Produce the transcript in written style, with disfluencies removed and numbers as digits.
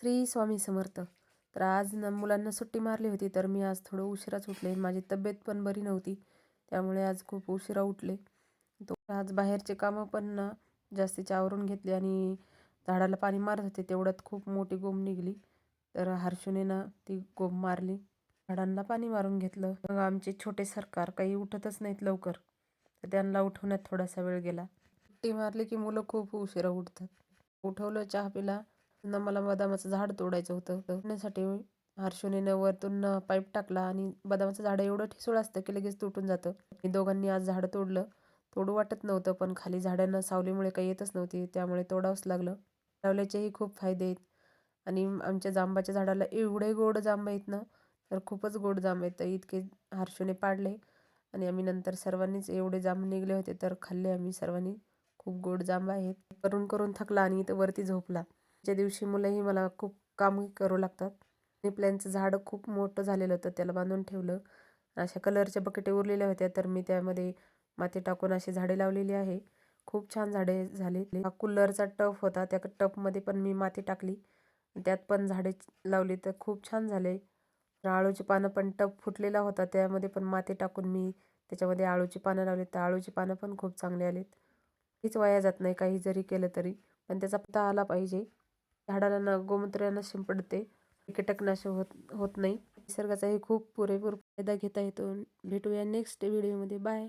श्री स्वामी समर्थ. तर आज ना मुलांना सुट्टी मारली होती, तर मी आज थोडं उशिराच उठले. माझी तब्येत पण बरी नव्हती, त्यामुळे आज खूप उशिरा उठले. तो आज बाहेरचे कामं पण ना जास्तीचे आवरून घेतले आणि झाडाला पाणी मारत होते, तेवढ्यात खूप मोठी गोम निघाली. तर हर्षूने ना ती गोम मारली, झाडांना पाणी मारून घेतलं. मग आमचे छोटे सरकार काही उठतच नाहीत लवकर, तर त्यांना उठवण्यात थोडासा वेळ गेला. सुट्टी मारली की मुलं खूप उशिरा उठतात. उठवलं, चहा पिला. ना मला बदामाचं झाड तोडायचं होतं. तोडण्यासाठी हर्षूने वरतून पाईप टाकला आणि बदामाचं झाड एवढं ठिसूळ असतं की लगेच तुटून जातं. मी दोघांनी आज झाड तोडलं. तोडू वाटत नव्हतं, पण खाली झाडांना सावलीमुळे काही येतच नव्हती, त्यामुळे तोडावंच लागलं. लावल्याचेही खूप फायदे आहेत आणि आमच्या जांबाच्या झाडाला एवढे गोड जांब आहेत ना, तर खूपच गोड जांब आहेत. इतके हर्षूने पाडले आणि आम्ही नंतर सर्वांनीच एवढे जांब निघले होते तर खाल्ले आम्ही सर्वांनी. खूप गोड जांब आहेत. करून करून थकला आणि इथं वरती झोपला. ज्या दिवशी मुलंही मला खूप काम करू लागतात. मनी प्लॅनचं झाड खूप मोठं झालेलं होतं, त्याला बांधून ठेवलं. अशा कलरच्या बकेटे उरलेल्या होत्या, तर मी त्यामध्ये माती टाकून अशी झाडे लावलेली आहे. खूप छान झाडे झाली. हा कूलरचा टब होता, त्या टबमध्ये पण मी माती टाकली, त्यात पण झाडे लावली, तर खूप छान झाले. आळूची पानं पण टब फुटलेला होता, त्यामध्ये पण माती टाकून मी त्याच्यामध्ये आळूची पानं लावली, तर आळूची पानं पण खूप चांगली आलीत. काहीच वाया जात नाही, काही जरी केलं तरी, पण त्याचा पत्ता आला पाहिजे. झाडाला ना गोमूत्रानं शिंपडते, कीटकनाशक होत होत नाही. निसर्गाचाही खूप पुरेपूर फायदा घेता येतो. भेटूया नेक्स्ट व्हिडिओमध्ये. बाय.